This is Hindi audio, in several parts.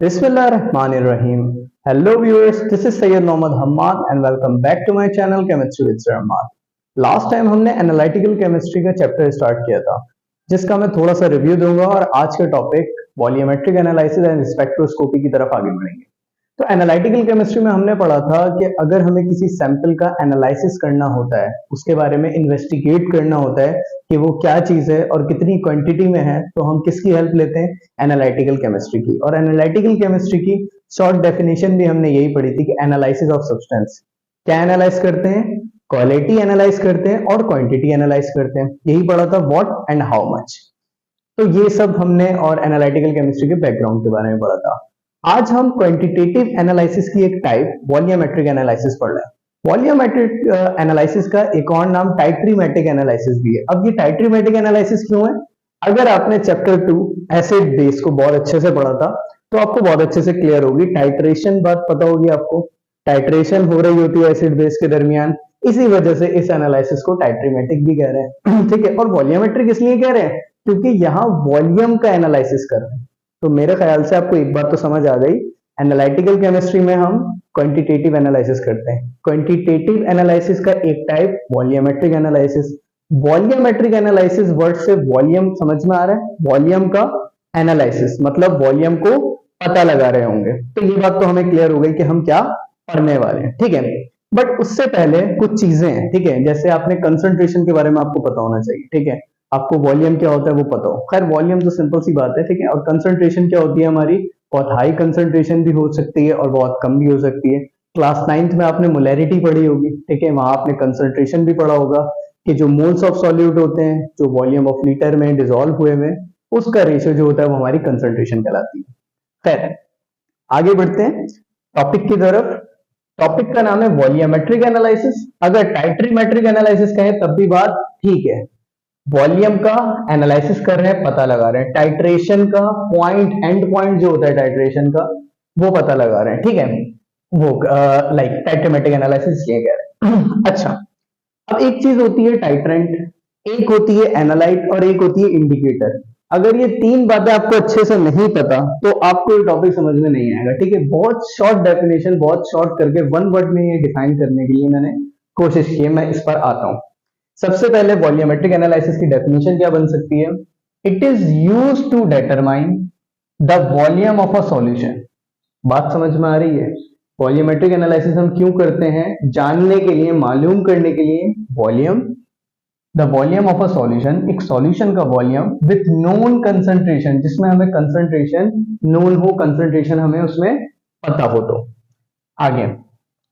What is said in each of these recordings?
Bismillahirrahmanirrahim. Hello viewers, this is Sayyid Mohammad Hammad and welcome back to my channel Chemistry with Sir Hammad. Last time हमने एनालिटिकल केमिस्ट्री का चैप्टर स्टार्ट किया था जिसका मैं थोड़ा सा रिव्यू दूंगा और आज का topic volumetric analysis and spectroscopy की तरफ आगे बढ़ेंगे। तो एनालिटिकल केमिस्ट्री में हमने पढ़ा था कि अगर हमें किसी सैंपल का एनालिसिस करना होता है, उसके बारे में इन्वेस्टिगेट करना होता है कि वो क्या चीज है और कितनी क्वांटिटी में है, तो हम किसकी हेल्प लेते हैं? एनालिटिकल केमिस्ट्री की। और एनालिटिकल केमिस्ट्री की शॉर्ट डेफिनेशन भी हमने यही पढ़ी थी कि एनालिसिस ऑफ सब्सटेंस। क्या एनालाइज करते हैं? क्वालिटी एनालाइज करते हैं और क्वांटिटी एनालाइज करते हैं। यही पढ़ा था, व्हाट एंड हाउ मच। तो ये सब हमने और एनालिटिकल केमिस्ट्री के बैकग्राउंड के बारे में पढ़ा था। आज हम क्वांटिटेटिव एनालिसिस की एक टाइप वॉल्यूमेट्रिक एनालिसिस पढ़ रहे हैं। वॉल्यूमेट्रिक एनालिसिस का एक और नाम टाइट्रीमेटिक एनालिसिस भी है। अब ये टाइट्रीमेटिक एनालिसिस क्यों है? अगर आपने चैप्टर 2 एसिड बेस को बहुत अच्छे से पढ़ा था तो आपको बहुत अच्छे से क्लियर होगी। टाइट्रेशन बात पता होगी आपको, टाइट्रेशन हो रही होती है एसिड बेस के दरमियान, इसी वजह से इस एनालिसिस को टाइट्रीमेटिक भी कह रहे हैं। ठीक है, और वॉल्यूमेट्रिक इसलिए कह रहे हैं क्योंकि यहाँ वॉल्यूम का एनालिसिस कर रहे हैं। तो मेरे ख्याल से आपको एक बात तो समझ आ गई, एनालिटिकल केमिस्ट्री में हम क्वांटिटेटिव एनालिसिस करते हैं। क्वांटिटेटिव एनालिसिस का एक type volumetric analysis. Volumetric analysis word से वॉल्यूम समझ में आ रहा है, वॉल्यूम का एनालिसिस मतलब वॉल्यूम को पता लगा रहे होंगे। तो ये बात तो हमें क्लियर हो गई कि हम क्या पढ़ने वाले हैं। ठीक है, बट उससे पहले कुछ चीजें हैं। ठीक है, जैसे आपने कंसंट्रेशन के बारे में आपको पता होना चाहिए। ठीक है, आपको वॉल्यूम क्या होता है वो पता हो। खैर वॉल्यूम तो सिंपल सी बात है। ठीक है, और कंसंट्रेशन क्या होती है हमारी? बहुत हाई कंसंट्रेशन भी हो सकती है और बहुत कम भी हो सकती है। क्लास 9th में आपने मोलैरिटी पढ़ी होगी। ठीक है, वहां आपने कंसंट्रेशन भी पढ़ा होगा कि जो मोल्स ऑफ सॉल्यूट होते हैं, जो वॉल्यूम ऑफ लीटर में डिसॉल्व हुए हुए, उसका रेशियो जो होता है वो हमारी कंसंट्रेशन कहलाती है। खैर आगे बढ़ते हैं टॉपिक की तरफ। टॉपिक का नाम है वॉल्यूमेट्रिक एनालिसिस। अगर टाइट्रीमेट्रिक एनालिसिस कहें तब भी बात ठीक है। वॉल्यूम का एनालिसिस कर रहे हैं, पता लगा रहे हैं। टाइट्रेशन का पॉइंट, एंड पॉइंट जो होता है टाइट्रेशन का, वो पता लगा रहे हैं। ठीक है, वो लाइक टाइट्रीमेटिक एनालिसिस ये कह रहे हैं। अच्छा, अब एक चीज होती है टाइट्रेंट, एक होती है एनालाइट और एक होती है इंडिकेटर। अगर ये तीन बातें आपको अच्छे से नहीं पता तो आपको ये टॉपिक समझ में नहीं आएगा। ठीक है, बहुत शॉर्ट डेफिनेशन, बहुत शॉर्ट करके वन वर्ड में ये डिफाइन करने के लिए मैंने कोशिश की है। मैं इस पर आता हूं। सबसे पहले वॉल्यूमेट्रिक एनालिसिस की डेफिनेशन क्या बन सकती है? It is used to determine the volume of a solution. बात समझ में आ रही है? वॉल्यूमेट्रिक एनालिसिस हम क्यों करते हैं? जानने के लिए, मालूम करने के लिए volume, the volume of a solution, एक सॉल्यूशन का वॉल्यूम विथ नोन कंसंट्रेशन, जिसमें हमें कंसंट्रेशन नोन हो, कंसंट्रेशन हमें उसमें पता हो। तो आगे,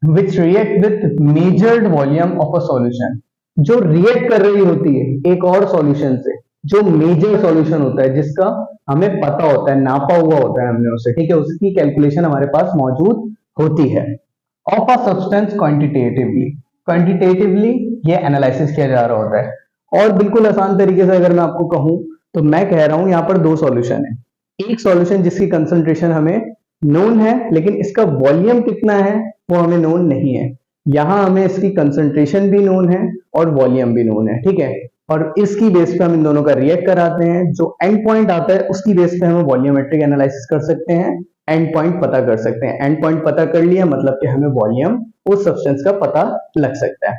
विच react with measured volume of a solution, जो रिएक्ट कर रही होती है एक और सॉल्यूशन से, जो मेजर सॉल्यूशन होता है, जिसका हमें पता होता है, नापा हुआ होता है हमने उसे। ठीक है, उसकी कैलकुलेशन हमारे पास मौजूद होती है। Of a substance quantitatively, quantitatively ये एनालिसिस किया जा रहा होता है। और बिल्कुल आसान तरीके से अगर मैं आपको कहूं तो मैं कह रहा हूं यहाँ पर दो सॉल्यूशन है। एक सॉल्यूशन जिसकी कंसंट्रेशन हमें नोन है लेकिन इसका वॉल्यूम कितना है वो हमें नोन नहीं है। यहां हमें इसकी कंसंट्रेशन भी नोन है और वॉल्यूम भी नोन है। ठीक है, और इसकी बेस पे हम इन दोनों का रिएक्ट कराते हैं। जो एंड पॉइंट आता है उसकी बेस पे हम वॉल्यूमेट्रिक एनालिसिस कर सकते हैं, एंड पॉइंट पता कर सकते हैं। एंड पॉइंट पता कर लिया मतलब कि हमें वॉल्यूम उस सब्सटेंस का पता लग सकता है।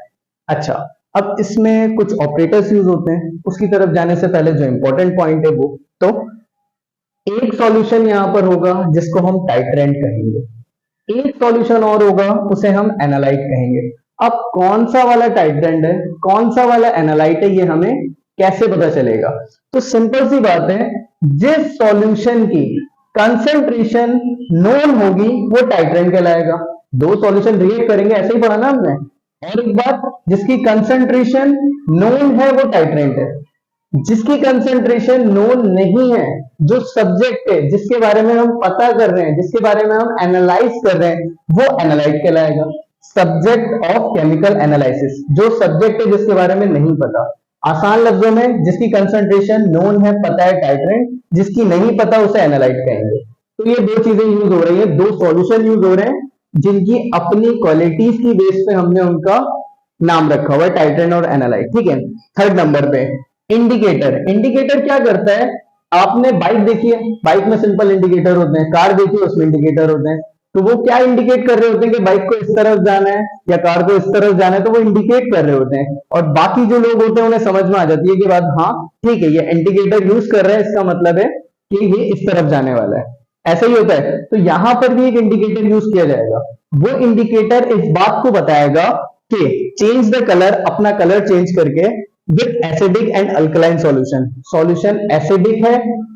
अच्छा, अब इसमें कुछ ऑपरेटर्स यूज होते हैं, उसकी तरफ जाने से पहले जो इंपॉर्टेंट पॉइंट है वो, तो एक सॉल्यूशन यहां पर होगा जिसको हम टाइट्रेंट कहेंगे, एक सॉल्यूशन और होगा उसे हम एनालाइट कहेंगे। अब कौन सा वाला टाइट्रेंट है, कौन सा वाला एनालाइट है, ये हमें कैसे पता चलेगा? तो सिंपल सी बात है, जिस सॉल्यूशन की कंसंट्रेशन नोन होगी वो टाइट्रेंट कहलाएगा। दो सॉल्यूशन रिएक्ट करेंगे, ऐसे ही पढ़ा ना हमने। और एक बात, जिसकी कंसंट्रेशन नोन है वो टाइट्रेंट है। जिसकी कंसंट्रेशन नोन नहीं है, जो सब्जेक्ट है जिसके बारे में हम पता कर रहे हैं, जिसके बारे में हम एनालाइज कर रहे हैं, वो एनालाइट कहलाएगा। सब्जेक्ट ऑफ केमिकल एनालिसिस, जो सब्जेक्ट है जिसके बारे में नहीं पता। आसान लफ्जों में, जिसकी कंसंट्रेशन नोन है, पता है, टाइट्रेंट, जिसकी नहीं पता उसे एनालाइट कहेंगे। तो ये दो चीजें यूज हो रही है, दो सॉल्यूशन यूज हो रहे हैं जिनकी अपनी क्वालिटीज की बेस पे हमने उनका नाम रखा हुआ है, टाइट्रेंट और एनालाइट। ठीक है, थर्ड नंबर पे इंडिकेटर। इंडिकेटर क्या करता है? आपने बाइक देखी है, बाइक में सिंपल इंडिकेटर होते हैं, कार देखी है उसमें इंडिकेटर होते हैं। तो वो क्या इंडिकेट कर रहे होते हैं कि बाइक को इस तरफ जाना है या कार को इस तरफ जाना है, तो वो इंडिकेट कर रहे होते हैं। और बाकी जो लोग होते हैं उन्हें समझ में आ जाती है कि बात हाँ ठीक है, ये इंडिकेटर यूज कर रहे हैं, इसका मतलब है कि ये इस तरफ जाने वाला है। ऐसा ही होता है। तो यहां पर भी एक इंडिकेटर यूज किया जाएगा। वो इंडिकेटर इस बात को बताएगा कि चेंज द कलर, अपना कलर चेंज करके with acidic and alkaline solution, solution acidic है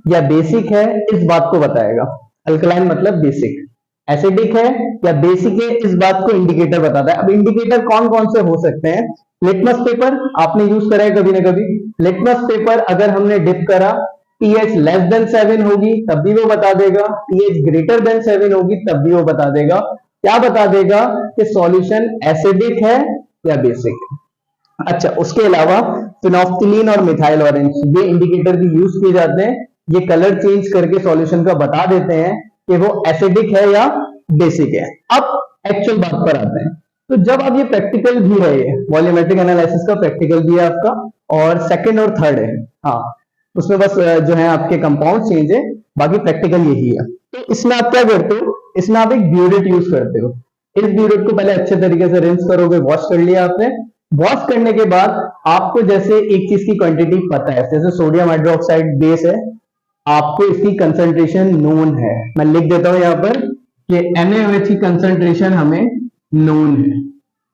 या बेसिक है इस बात को बताएगा। अल्कलाइन मतलब बेसिक, एसिडिक है या बेसिक है इस बात को इंडिकेटर बताता है। अब इंडिकेटर कौन कौन से हो सकते हैं? लिटमस पेपर आपने यूज करा है कभी ना कभी। लिटमस पेपर अगर हमने डिप करा, pH लेस देन 7 होगी तब भी वो बता देगा, pH ग्रेटर देन 7 होगी तब भी वो बता देगा। क्या बता देगा? कि सॉल्यूशन एसिडिक है या बेसिक है। अच्छा, उसके अलावा फिनोफ्थिलीन और मिथाइल ऑरेंज ये इंडिकेटर भी यूज किए जाते हैं। ये कलर चेंज करके सॉल्यूशन का बता देते हैं कि वो एसिडिक है या बेसिक है। अब एक्चुअल बात पर आते हैं। तो जब आप ये प्रैक्टिकल भी है, ये वॉल्यूमेट्रिक एनालिसिस का प्रैक्टिकल भी है आपका, और सेकंड और थर्ड है, हाँ उसमें बस जो है आपके कंपाउंड चेंज है, बाकी प्रैक्टिकल यही है। तो इसमें आप क्या करते हो? इसमें आप एक ब्यूरेट यूज करते हो। इस ब्यूरेट को पहले अच्छे तरीके से रिंस करोगे, वॉश कर लिया आपने। वॉश करने के बाद आपको जैसे एक चीज की क्वांटिटी पता है, जैसे सोडियम हाइड्रोक्साइड बेस है, आपको इसकी कंसंट्रेशन नोन है। मैं लिख देता हूं यहां पर कि NaOH की कंसंट्रेशन हमें नोन है,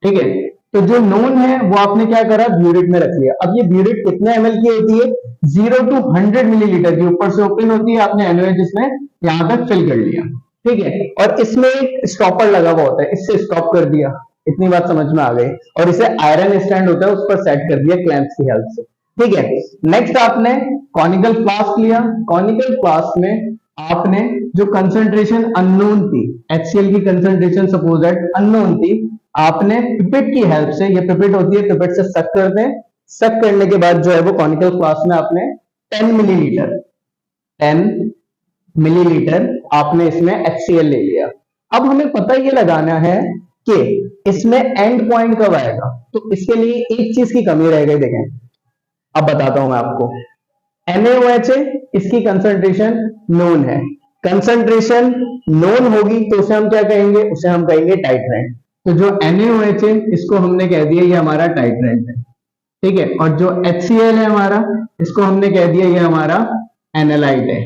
ठीक है। तो जो नोन है वो आपने क्या करा? ब्यूरेट में रख लिया। अब ये ब्यूरेट कितने ml की होती है? 0 to 100 मिलीलीटर की, ऊपर से ओपन होती है, आपने NaOH इसमें यहां तक फिल कर लिया, ठीक है। और इसमें एक स्टॉपर लगा हुआ होता है, इससे स्टॉप कर दिया। इतनी बात समझ में आ गई। और इसे आयरन स्टैंड होता है उस पर सेट कर दिया क्लैंप्स की हेल्प से, ठीक है। नेक्स्ट आपने कॉनिकल फ्लास्क लिया। कॉनिकल फ्लास्क में आपने जो कंसंट्रेशन अननोन थी, HCl की कंसंट्रेशन सपोज दैट अननोन थी, आपने पिपेट की हेल्प से, ये पिपेट होती है, पिपेट से सक करते हैं। सक करने के बाद जो है वो कॉनिकल फ्लास्क में आपने 10 मिलीलीटर आपने इसमें HCl ले लिया। अब हमें पता ये लगाना है कि इसमें एंड पॉइंट कब आएगा। तो इसके लिए एक चीज की कमी रह गई, देखें अब बताता हूं मैं आपको। NaOH है, इसकी कंसंट्रेशन नोन है। कंसंट्रेशन नोन होगी तो उसे हम क्या कहेंगे? उसे हम कहेंगे टाइट्रेंट। तो जो NaOH है इसको हमने कह दिया ये हमारा टाइट्रेंट है, ठीक है। और जो HCl है हमारा, इसको हमने कह दिया ये हमारा एनालाइट है।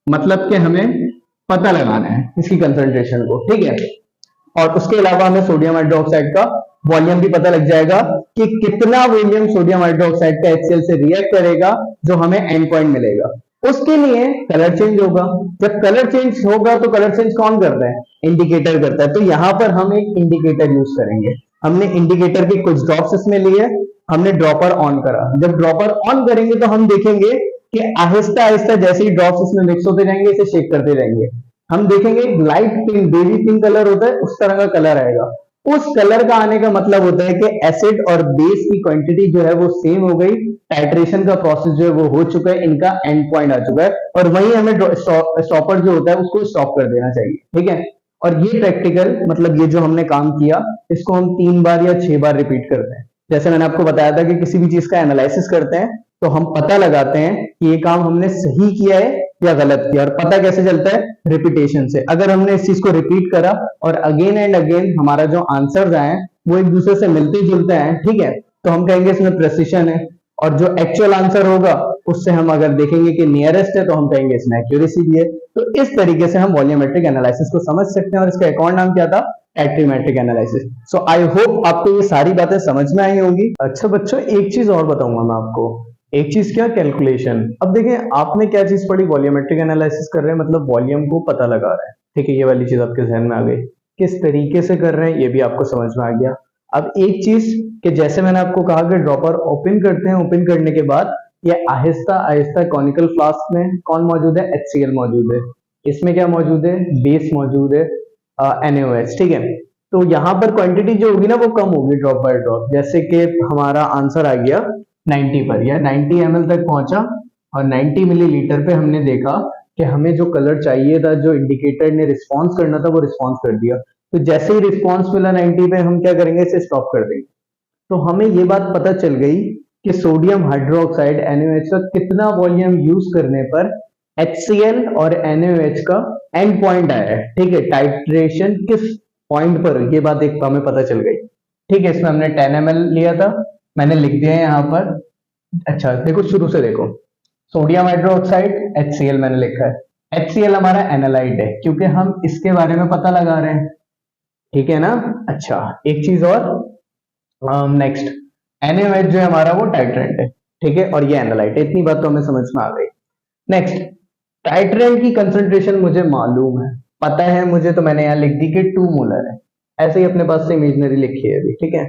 मतलब कि हमें पता लगाना है इसकी कंसंट्रेशन को, ठीक है। और उसके अलावा हमें सोडियम हाइड्रोक्साइड का वॉल्यूम भी पता लग जाएगा कि कितना वॉल्यूम सोडियम हाइड्रोक्साइड का HCl से रिएक्ट करेगा, जो हमें एंड पॉइंट मिलेगा। उसके लिए कलर चेंज होगा। जब कलर चेंज होगा तो कलर चेंज कौन करता है? इंडिकेटर करता है। तो यहां पर हम एक इंडिकेटर यूज करेंगे। हमने इंडिकेटर के कुछ ड्रॉप्स इसमें लिए, हमने ड्रॉपर ऑन करा। जब ड्रॉपर ऑन करेंगे तो हम देखेंगे कि आहिस्ता आहिस्ता जैसे ही ड्रॉप्स इसमें मिक्स होते जाएंगे, इसे शेक करते जाएंगे, हम देखेंगे light pink, baby pink colour होता है, उस तरह का कलर आएगा। उस कलर का आने का मतलब होता है कि एसिड और बेस की क्वांटिटी जो है वो सेम हो गई, टाइट्रेशन का प्रोसेस जो है वो हो चुका है, इनका एंड पॉइंट आ चुका है, और वहीं हमें स्टॉपर जो होता है उसको स्टॉप कर देना चाहिए, ठीक है। और ये प्रैक्टिकल मतलब ये जो हमने काम किया, इसको हम 3 बार या 6 बार रिपीट करते हैं। जैसे मैंने आपको बताया था कि किसी भी चीज का एनालिसिस करते हैं तो हम पता लगाते हैं कि ये काम हमने सही किया है या गलत किया। और पता कैसे चलता है? रिपीटेशन से। अगर हमने इस चीज को रिपीट करा और अगेन एंड अगेन हमारा जो आंसर्स आए वो एक दूसरे से मिलते जुलते हैं, ठीक है, तो हम कहेंगे इसमें प्रेसिशन है। और जो एक्चुअल आंसर होगा उससे हम अगर देखेंगे कि नियरेस्ट है तो हम कहेंगे इसमें एक्यूरेसी भी है। तो इस तरीके से हम वॉल्यूमेट्रिक एनालिसिस को समझ सकते हैं। और इसका एक और नाम क्या था? Titrimetric analysis. So I hope आपको ये सारी बातें समझ में आई होंगी। अच्छा बच्चों, एक चीज और बताऊंगा मैं आपको। एक चीज क्या? कैलकुलेशन। अब देखें आपने क्या चीज पढ़ी? वॉल्यूमेट्रिक एनालिसिस कर रहे हैं, मतलब वॉल्यूम को पता लगा रहे हैं, ठीक है। ये वाली चीज आपके जहन में आ गई। किस तरीके से कर रहे हैं ये भी आपको समझ में आ गया। अब एक चीज कि जैसे मैंने आपको कहा कि ड्रॉपर ओपन करते हैं, ओपन करने के बाद ये आहिस्ता आहिस्ता कॉनिकल फ्लास्क में कौन मौजूद है? HCl मौजूद है। इसमें क्या मौजूद है? बेस मौजूद है, NaOH, ठीक है। तो यहाँ पर क्वांटिटी जो होगी ना वो कम होगी ड्रॉप बाय ड्रॉप। जैसे कि हमारा आंसर आ गया 90 पर, या 90 ml तक पहुंचा, और 90 मिलीलीटर पे हमने देखा कि हमें जो कलर चाहिए था, जो इंडिकेटर ने रिस्पॉन्स करना था, वो रिस्पॉन्स कर दिया। तो जैसे ही रिस्पॉन्स मिला 90 पे, हम क्या करेंगे? इसे स्टॉप कर देंगे। तो हमें ये बात पता चल गई कि सोडियम हाइड्रोक्साइड NaOH का कितना वॉल्यूम यूज करने पर HCl और NaOH का एंड पॉइंट आया है, ठीक है, टाइट्रेशन किस पॉइंट पर, ये बात एक हमें पता चल गई, ठीक है। इसमें हमने 10 ml लिया था, मैंने लिख दिया है यहाँ पर। अच्छा देखो शुरू से देखो, सोडियम हाइड्रोक्साइड HCl मैंने लिखा है, HCl हमारा एनालाइट है क्योंकि हम इसके बारे में पता लगा रहे हैं, ठीक है ना। अच्छा एक चीज और, नेक्स्ट NaOH जो है हमारा वो टाइट्रेंट है, ठीक है, और ये एनालाइट है, इतनी बात तो हमें समझ में आ गई। नेक्स्ट, टाइट्रेंट की कंसंट्रेशन मुझे मालूम है, पता है मुझे, तो मैंने यहाँ लिख दी कि 2 मोलर है, ऐसे ही अपने पास से इमेजिनरी लिखी है अभी, ठीक है।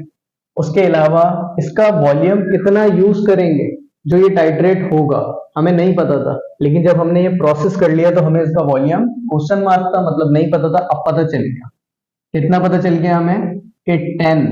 उसके अलावा इसका वॉल्यूम कितना यूज करेंगे, जो ये टाइट्रेट होगा हमें नहीं पता था, लेकिन जब हमने ये प्रोसेस कर लिया तो हमें इसका वॉल्यूम क्वेश्चन मार्क था, मतलब नहीं पता था, अब पता चल गया। कितना पता चल गया हमें कि 10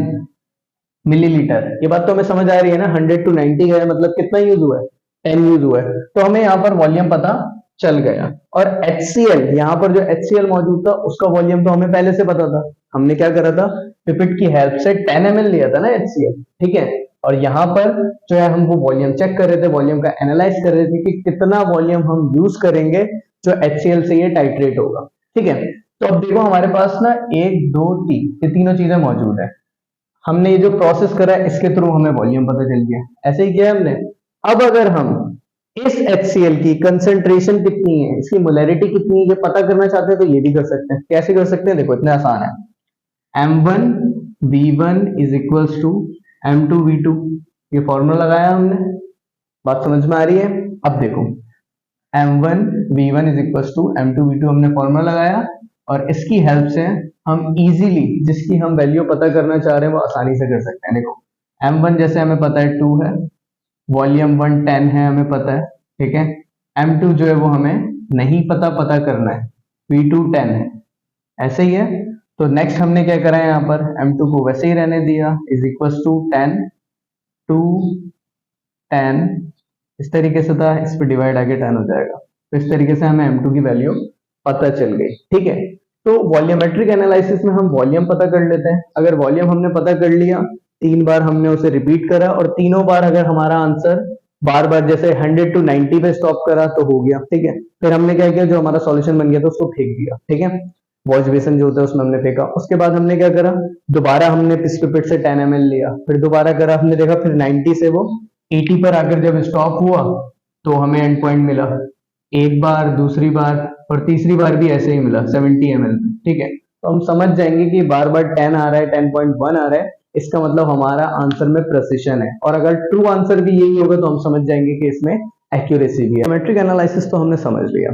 मिलीलीटर। ये बात तो हमें समझ आ रही है ना, 100 to 90 है, मतलब कितना यूज हुआ है, 10 यूज हुआ है, तो हमें यहाँ पर वॉल्यूम पता चल गया। और HCl, यहाँ पर जो HCl मौजूद था उसका वॉल्यूम तो हमें पहले से पता था, हमने क्या करा था, पिपेट की हेल्प से 10 ml लिया था ना HCl, ठीक है। और यहाँ पर जो है हम वो वॉल्यूम चेक कर रहे थे, वॉल्यूम का एनालाइज कर रहे थे कि कितना वॉल्यूम हम यूज करेंगे जो HCl से ये टाइट्रेट होगा, ठीक है। तो अब देखो हमारे पास ना 1 2 3 ये तीनों चीजें मौजूद है, हमने ये जो प्रोसेस करा है इसके थ्रू हमें वॉल्यूम पता चल गया, ऐसे ही किया हमने। अब अगर हम इस HCl की कंसंट्रेशन कितनी है, इसकी मोलैरिटी कितनी है, ये पता करना चाहते हैं तो ये भी कर सकते हैं। कैसे कर सकते हैं, देखो इतना आसान है, M1V1 is equals to M2V2, ये फॉर्मूला लगाया हमने, बात समझ में आ रही है। अब देखो M1V1 is equals to M2V2 हमने फॉर्मूला लगाया, और इसकी हेल्प से हम इजीली जिसकी हम वैल्यू पता करना चाह रहे हैं वो आसानी से कर सकते हैं। देखो M1 जैसे हमें पता है 2 है, वॉल्यूम 1 10 है हमें पता है, ठीक है। M2 जो है वो हमें नहीं पता, पता करना है, V2 10 है, ऐसे ही है। तो नेक्स्ट हमने क्या करा है, यहाँ पर M2 को वैसे ही रहने दिया, इज इक्वल्स टू 10 2 10, इस तरीके से था, इस पर डिवाइड आके 10 हो जाएगा, तो इस तरीके से हमें M2 की वैल्यू पता चल गई, ठीक है। तो वॉल्यूमेट्रिक एनालिसिस में हम वॉल्यूम पता कर लेते हैं, अगर वॉल्यूम हमने पता कर लिया, 3 बार हमने उसे रिपीट करा, और तीनों बार अगर हमारा आंसर बार बार जैसे 100 to 90 पे स्टॉप करा तो हो गया, ठीक है। फिर हमने क्या किया, जो हमारा सॉल्यूशन बन गया था उसको फेंक दिया, ठीक है, वॉश बेसन जो होता है उसमें हमने फेंका। उसके बाद हमने क्या करा, दोबारा हमने पिपेट से 10 ml लिया, फिर दोबारा करा, हमने देखा फिर 90 से वो 80 पर आकर जब स्टॉप हुआ तो हमें एंड पॉइंट मिला, एक बार, दूसरी बार और तीसरी बार भी ऐसे ही मिला 70 ml में, ठीक है। तो हम समझ जाएंगे कि बार बार 10 आ रहा है, 10.1 आ रहा है, इसका मतलब हमारा आंसर में प्रिसिशन है, और अगर ट्रू आंसर भी यही होगा तो हम समझ जाएंगे कि इसमें एक्यूरेसी भी है। ज्योमेट्रिक एनालिसिस तो हमने समझ लिया।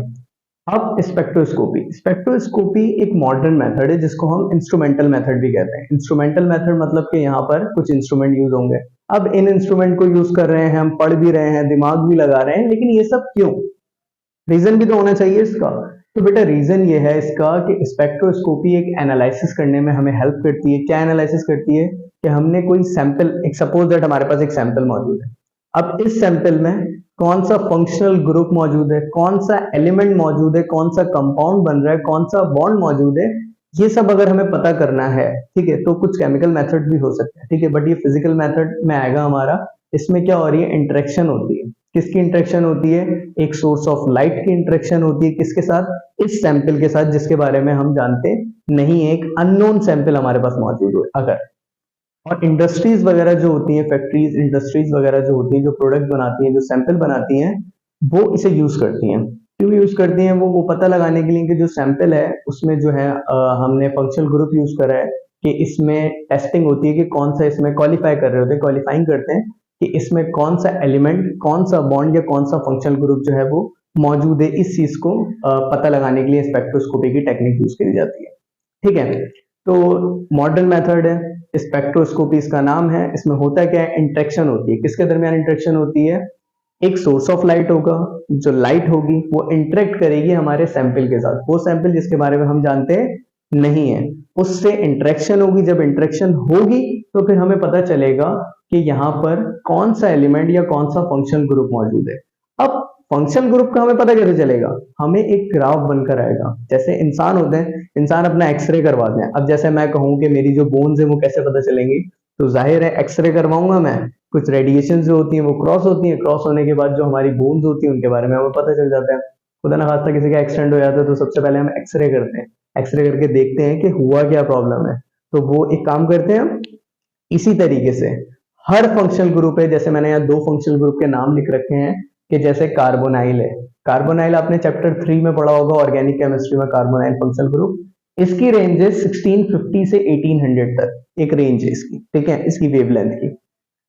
अब स्पेक्ट्रोस्कोपी, स्पेक्ट्रोस्कोपी एक मॉडर्न मेथड है जिसको हम इंस्ट्रूमेंटल मेथड भी कहते हैं। इंस्ट्रूमेंटल मेथड मतलब कि यहाँ पर कुछ इंस्ट्रूमेंट यूज होंगे, अब इन इंस्ट्रूमेंट को यूज कर रहे हैं, हम पढ़ भी रहे हैं, दिमाग भी लगा रहे हैं, लेकिन ये सब क्यों, रीजन भी तो होना चाहिए इसका। तो बेटा रीजन ये है इसका कि स्पेक्ट्रोस्कोपी एक एनालिसिस करने में हमें हेल्प करती है। क्या एनालिसिस करती है कि हमने कोई सैंपल, एक सपोज दैट हमारे पास एक सैंपल मौजूद है, अब इस सैंपल में कौन सा फंक्शनल ग्रुप मौजूद है, कौन सा एलिमेंट मौजूद है, कौन सा कंपाउंड बन रहा है, कौन सा बॉन्ड मौजूद है, ये सब अगर हमें पता करना है, ठीक है, तो कुछ केमिकल मेथड भी हो सकते हैं, ठीक है, बट ये फिजिकल मेथड में आएगा हमारा। इसमें क्या हो रही है, इंटरेक्शन होती है, किसकी इंटरेक्शन होती है, एक सोर्स ऑफ लाइट की इंटरेक्शन होती है, किसके साथ, इस सैंपल के साथ जिसके बारे में हम जानते नहीं, एक अननोन सैंपल हमारे पास मौजूद हो अगर। और इंडस्ट्रीज वगैरह जो होती हैं, फैक्ट्रीज, इंडस्ट्रीज वगैरह जो होती हैं, जो प्रोडक्ट बनाती हैं, जो सैंपल बनाती हैं, वो इसे यूज करती हैं। क्यों यूज करती हैं, वो पता लगाने के लिए कि जो सैंपल है उसमें जो है हमने फंक्शनल ग्रुप यूज करा है, कि इसमें टेस्टिंग होती है कि कौन सा, इसमें क्वालिफाई कर रहे होते हैं, क्वालिफाइंग करते हैं कि इसमें कौन सा एलिमेंट, कौन सा बॉन्ड या कौन सा फंक्शनल ग्रुप जो है वो मौजूद है। इस चीज को पता लगाने के लिए स्पेक्ट्रोस्कोपी की टेक्निक यूज करी जाती है, ठीक है। तो मॉडर्न मेथड है स्पेक्ट्रोस्कोपी, इसका नाम है। इसमें होता क्या है, इंटरेक्शन होती है, किसके दरमियान इंटरेक्शन होती है, एक सोर्स ऑफ लाइट होगा, जो लाइट होगी वो इंटरेक्ट करेगी हमारे सैंपल के साथ, वो सैंपल जिसके बारे में हम जानते नहीं है, उससे इंटरेक्शन होगी। जब इंटरेक्शन होगी तो फिर हमें पता चलेगा कि यहाँ पर कौन सा एलिमेंट या कौन सा फंक्शनल ग्रुप मौजूद है। अब फंक्शनल ग्रुप का हमें पता कैसे चलेगा, हमें एक ग्राफ बनकर आएगा, जैसे इंसान होते हैं, इंसान अपना एक्सरे करवाते हैं। अब जैसे मैं कहूँ कि मेरी जो बोन्स है वो कैसे पता चलेंगी, तो जाहिर है एक्सरे करवाऊंगा मैं, कुछ रेडिएशन जो होती है वो क्रॉस होती है, क्रॉस होने के बाद जो हमारी बोन्स होती है उनके बारे में हमें पता चल जाता है। खुदा ना खास्ता किसी का एक्सीडेंट हो जाता है तो सबसे पहले हम एक्सरे करते हैं, एक्सरे करके देखते हैं कि हुआ क्या प्रॉब्लम है। तो वो एक काम करते हैं हम, इसी तरीके से हर फंक्शनल ग्रुप है, जैसे मैंने यहाँ 2 फंक्शनल ग्रुप के नाम लिख रखे हैं कि जैसे कार्बोनाइल है, कार्बोनाइल आपने चैप्टर 3 में पढ़ा होगा ऑर्गेनिक केमिस्ट्री में, कार्बोनाइल फंक्शनल ग्रुप, इसकी रेंज है 1650 से 1800 तक, एक रेंज है इसकी, ठीक है, इसकी वेवलेंथ की।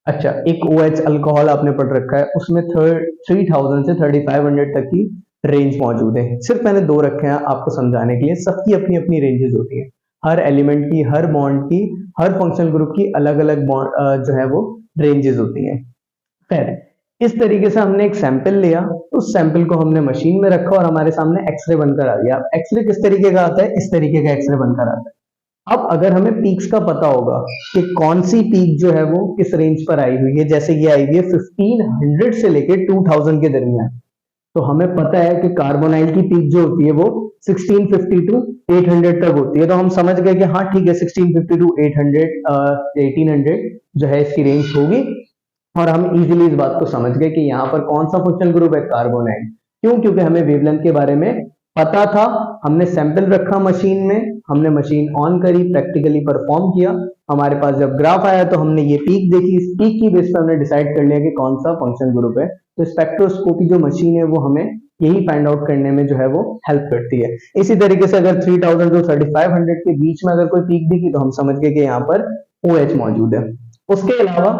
अच्छा, एक OH अल्कोहल आपने पढ़ रखा है, उसमें 3000 से 3500 तक की रेंज मौजूद है। सिर्फ मैंने 2 रखे हैं आपको समझाने के लिए, सबकी अपनी अपनी रेंजेस होती है, हर एलिमेंट की, हर बॉन्ड की, हर फंक्शनल ग्रुप की अलग अलग जो है वो रेंजेस होती है। खैर, इस तरीके से हमने एक सैंपल लिया, उस सैंपल को हमने मशीन में रखा और हमारे सामने एक्सरे बनकर आ गया। एक्सरे किस तरीके का आता है, इस तरीके का एक्सरे बनकर आता है। अब अगर हमें पीक्स का पता होगा कि कौन सी पीक जो है वो किस रेंज पर आई हुई है, जैसे ये आई हुई है 1500 से लेके 2000 के दरमियान, तो हमें पता है कि कार्बोनाइल की पीक जो होती है वो 1650 टू 800 तक होती है। तो हम समझ गए कि हाँ ठीक है, 1650 टू 800 1800 जो है इसकी रेंज होगी, और हम इजीली इस बात को समझ गए कि यहाँ पर कौन सा फंक्शनल ग्रुप है, कार्बोनाइल। क्यों? क्योंकि हमें वेवलेंथ के बारे में पता था, हमने सैंपल रखा मशीन में, हमने मशीन ऑन करी, प्रैक्टिकली परफॉर्म किया, हमारे पास जब ग्राफ आया तो हमने ये पीक देखी, इस पीक की बेस पर हमने डिसाइड कर लिया कि कौन सा फंक्शनल ग्रुप है। तो स्पेक्ट्रोस्कोपी जो मशीन है वो हमें यही फाइंड आउट करने में जो है वो हेल्प करती है। इसी तरीके से अगर 3000 to 3500 के बीच में अगर कोई पीक दिखी तो हम समझ गए कि यहाँ पर OH मौजूद है। उसके अलावा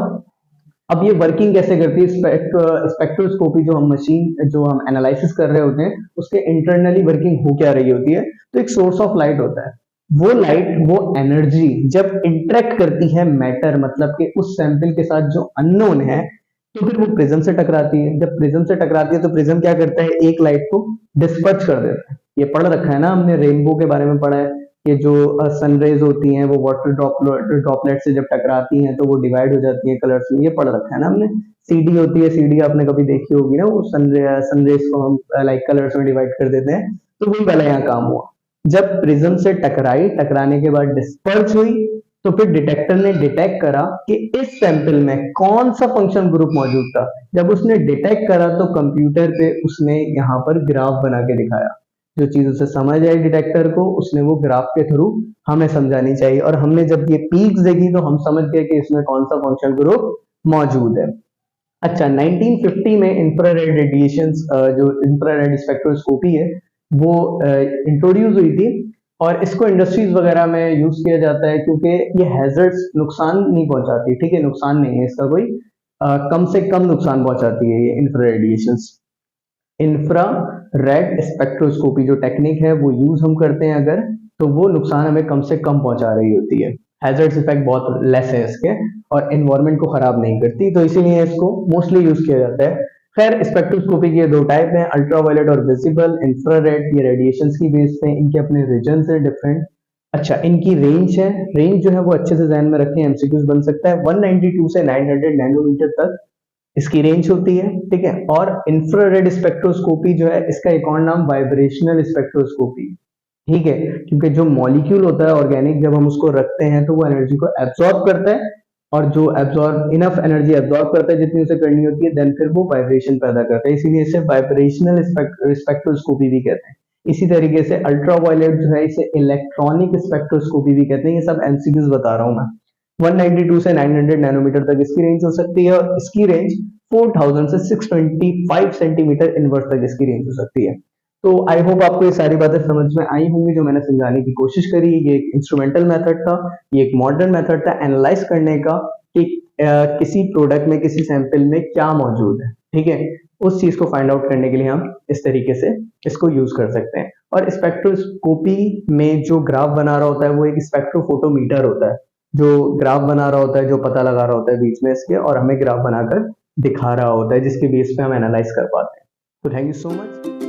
अब ये वर्किंग कैसे करती है, स्पेक्ट्रोस्कोपी जो हम मशीन जो हम एनालिसिस कर रहे होते हैं उसके इंटरनली वर्किंग हो क्या रही होती है। तो एक सोर्स ऑफ लाइट होता है, वो लाइट, वो एनर्जी जब इंटरेक्ट करती है मैटर, मतलब कि उस सैंपल के साथ जो अननोन है, तो फिर वो प्रिज्म से टकराती है। जब प्रिज्म से टकराती है तो प्रिज्म क्या करता है, एक लाइट को डिस्पर्स कर देता है। ये पढ़ रखा है ना हमने, रेनबो के बारे में पढ़ा है कि जो सनरेज होती हैं वो वाटर ड्रॉपलेट से जब टकराती हैं तो वो डिवाइड हो जाती हैं कलर्स में, ये पढ़ रखा है ना हमने। सीडी होती है, सीडी आपने कभी देखी होगी ना, वो सनरेज को हम लाइक कलर्स में डिवाइड कर देते हैं, तो वही वाला यहाँ काम हुआ। जब प्रिज्म से टकराई, टकराने के बाद डिस्पर्स हुई, तो फिर डिटेक्टर ने डिटेक्ट करा कि इस सैंपल में कौन सा फंक्शन ग्रुप मौजूद था। जब उसने डिटेक्ट करा तो कंप्यूटर पे उसने यहाँ पर ग्राफ बना के दिखाया। जो चीज उसे समझ आई डिटेक्टर को, उसने वो ग्राफ के थ्रू हमें समझानी चाहिए, और हमने जब ये पीक्स देखी तो हम समझ गए कि इसमें कौन सा फंक्शनल ग्रुप मौजूद है। अच्छा, 1950 में इंफ्रारेड रेडिएशंस, जो इंफ्रारेड स्पेक्ट्रोस्कोपी है वो इंट्रोड्यूस हुई थी, और इसको इंडस्ट्रीज वगैरह में यूज किया जाता है क्योंकि ये हैजर्ड्स नुकसान नहीं पहुंचाती, ठीक है, नुकसान नहीं है इसका कोई, कम से कम नुकसान पहुंचाती है ये infrared radiations. Infra red spectroscopy जो टेक्निक है वो यूज हम करते हैं अगर, तो वो नुकसान हमें कम से कम पहुंचा रही होती है, हैजर्ड्स इफेक्ट बहुत लेस है इसके, और एनवायरनमेंट को खराब नहीं करती, तो इसीलिए इसको मोस्टली यूज किया जाता है। खैर, स्पेक्ट्रोस्कोपी के 2 टाइप हैं, अल्ट्रावायलेट और विजिबल। इंफ्रारेड ये रेडिएशंस की बेस पे, इनके अपने रीजन है डिफरेंट। अच्छा, इनकी रेंज है, रेंज जो है वो अच्छे से ध्यान में रखें, एमसीक्यूज बन सकता है, 192 से 900 नैनोमीटर तक इसकी रेंज होती है, ठीक है। और इंफ्रारेड स्पेक्ट्रोस्कोपी जो है, इसका एक और नाम वाइब्रेशनल स्पेक्ट्रोस्कोपी, ठीक है, क्योंकि जो मॉलिक्यूल होता है ऑर्गेनिक, जब हम उसको रखते हैं तो वो एनर्जी को एब्जॉर्ब करता है, और जो एब्जॉर्ब इनफ एनर्जी एब्जॉर्ब करता है जितनी उसे करनी होती है, देन फिर वो वाइब्रेशन पैदा करता है, इसीलिए इसे वाइब्रेशनल स्पेक्ट्रोस्कोपी भी कहते हैं। इसी तरीके से अल्ट्रावायलेट जो है इसे इलेक्ट्रॉनिक स्पेक्ट्रोस्कोपी भी कहते हैं। ये सब एमसीक्यूज बता रहा हूं मैं। 192 से 900 नैनोमीटर तक इसकी रेंज हो सकती है, और इसकी रेंज 4000 से 625 सेंटीमीटर इनवर्स तक इसकी रेंज हो सकती है। तो आई होप आपको ये सारी बातें समझ में आई होंगी जो मैंने समझाने की कोशिश करी। ये एक इंस्ट्रूमेंटल मेथड था, ये एक मॉडर्न मेथड था एनालाइज करने का कि किसी प्रोडक्ट में, किसी सैंपल में क्या मौजूद है, ठीक है। उस चीज को फाइंड आउट करने के लिए हम इस तरीके से इसको यूज कर सकते हैं। और स्पेक्ट्रोस्कोपी में जो ग्राफ बना रहा होता है वो एक स्पेक्ट्रोफोटोमीटर होता है, जो ग्राफ बना रहा होता है, जो पता लगा रहा होता है बीच में इसके, और हमें ग्राफ बनाकर दिखा रहा होता है जिसके बेस पे हम एनालाइज कर पाते हैं। तो थैंक यू सो मच।